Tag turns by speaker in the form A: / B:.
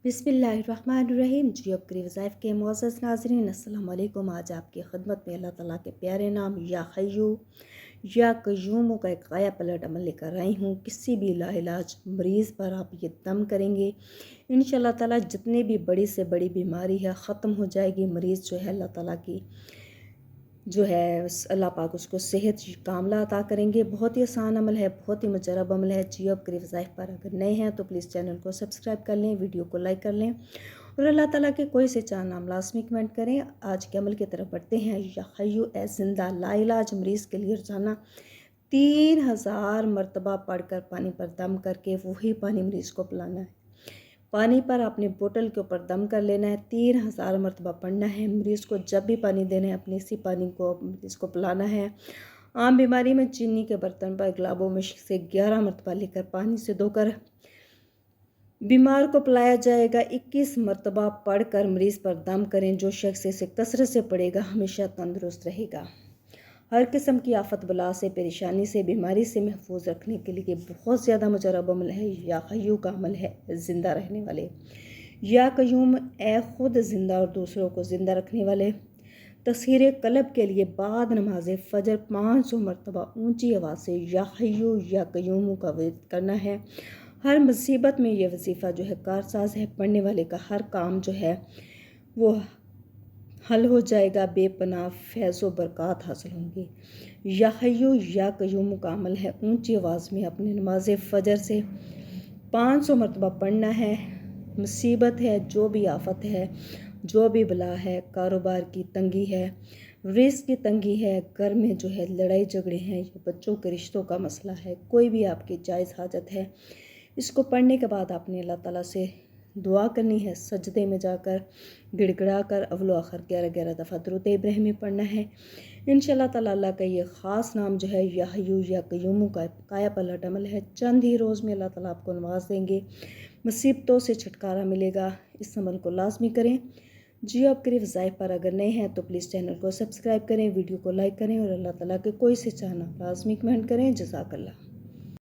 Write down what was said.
A: बिस्मिल्लाहिर्रहमानिर्रहीम। जियो करीब वज़ाइफ के मुअज़्ज़ज़ नाज़रीन, अस्सलाम वालेकुम। आज आपकी खिदमत में अल्लाह ताला के प्यारे नाम या हय्यू या कय्यूम का एक काया पलट अमल लेकर आई हूँ। किसी भी लाइलाज मरीज़ पर आप ये दम करेंगे, इंशाअल्लाह ताला जितनी भी बड़ी से बड़ी बीमारी है ख़त्म हो जाएगी। मरीज़ जो है अल्लाह ताला की जो है अल्लाह पाक उसको सेहत कामला अता करेंगे। बहुत ही आसान अमल है, बहुत ही मुजरब अमल है। जियो करीब वज़ाइफ पर अगर नए हैं तो प्लीज़ चैनल को सब्सक्राइब कर लें, वीडियो को लाइक कर लें और अल्लाह ताला के कोई से चार नाम लाजमी कमेंट करें। आज के अमल की तरफ बढ़ते हैं। या हय्यू ए ज़िंदा लाइलाज मरीज़ के लिए रोज़ाना 3000 मरतबा पढ़कर पानी पर दम करके वही पानी मरीज़ को पिलाना है। पानी पर अपनी बोतल के ऊपर दम कर लेना है, 3000 मरतबा पढ़ना है। मरीज़ को जब भी पानी देना है अपने इसी पानी को मरीज़ को पिलाना है। आम बीमारी में चीनी के बर्तन पर गुलाबो मुश्क से 11 मरतबा लेकर पानी से धोकर बीमार को पिलाया जाएगा। 21 मरतबा पढ़कर मरीज़ पर दम करें। जो शख्स इसे कसरत से पड़ेगा हमेशा तंदुरुस्त रहेगा। हर किस्म की आफत बला से, परेशानी से, बीमारी से महफूज रखने के लिए बहुत ज़्यादा मुजरब अमल है। या हय्यू का अमल है ज़िंदा रहने वाले। या कय्यूम ए खुद ज़िंदा और दूसरों को ज़िंदा रखने वाले। तस्हीर कल्ब के लिए बाद नमाज फ़जर 500 मरतबा ऊँची आवाज़ से या हय्यू या कय्यूम का विर्द करना है। हर मुसीबत में ये वजीफ़ा जो है कारसाज है। पढ़ने वाले का हर काम जो है वो हल हो जाएगा। बेपनाह फैज़ व बरक़ात हासिल होंगी। या हय्यू या कय्यूम का अमल है ऊंची आवाज़ में अपनी नमाज फ़जर से 500 मरतबा पढ़ना है। मुसीबत है, जो भी आफत है, जो भी बला है, कारोबार की तंगी है, रिज़्क़ की तंगी है, घर में जो है लड़ाई झगड़े हैं, या बच्चों के रिश्तों का मसला है, कोई भी आपकी जायज़ हाजत है, इसको पढ़ने के बाद आपने अल्लाह ताला से दुआ करनी है। सजदे में जाकर गिड़गिड़ा कर अव्वल आखिर 11-11 दफ़ा दुरूद इब्राहिमी पढ़ना है। इंशाअल्लाह ताला अल्लाह का ये ख़ास नाम जो है या हय्यू या कय्यूम का काया पलट अमल है। चंद ही रोज़ में अल्लाह ताला आपको नवाज देंगे, मुसीबतों से छुटकारा मिलेगा। इस अमल को लाजमी करें। जियो आप करीब वज़ाइफ पर अगर नए हैं तो प्लीज़ चैनल को सब्सक्राइब करें, वीडियो को लाइक करें और अल्लाह ताला के कोई से चाहना लाजमी कमेंट करें। जज़ाकल्लाह।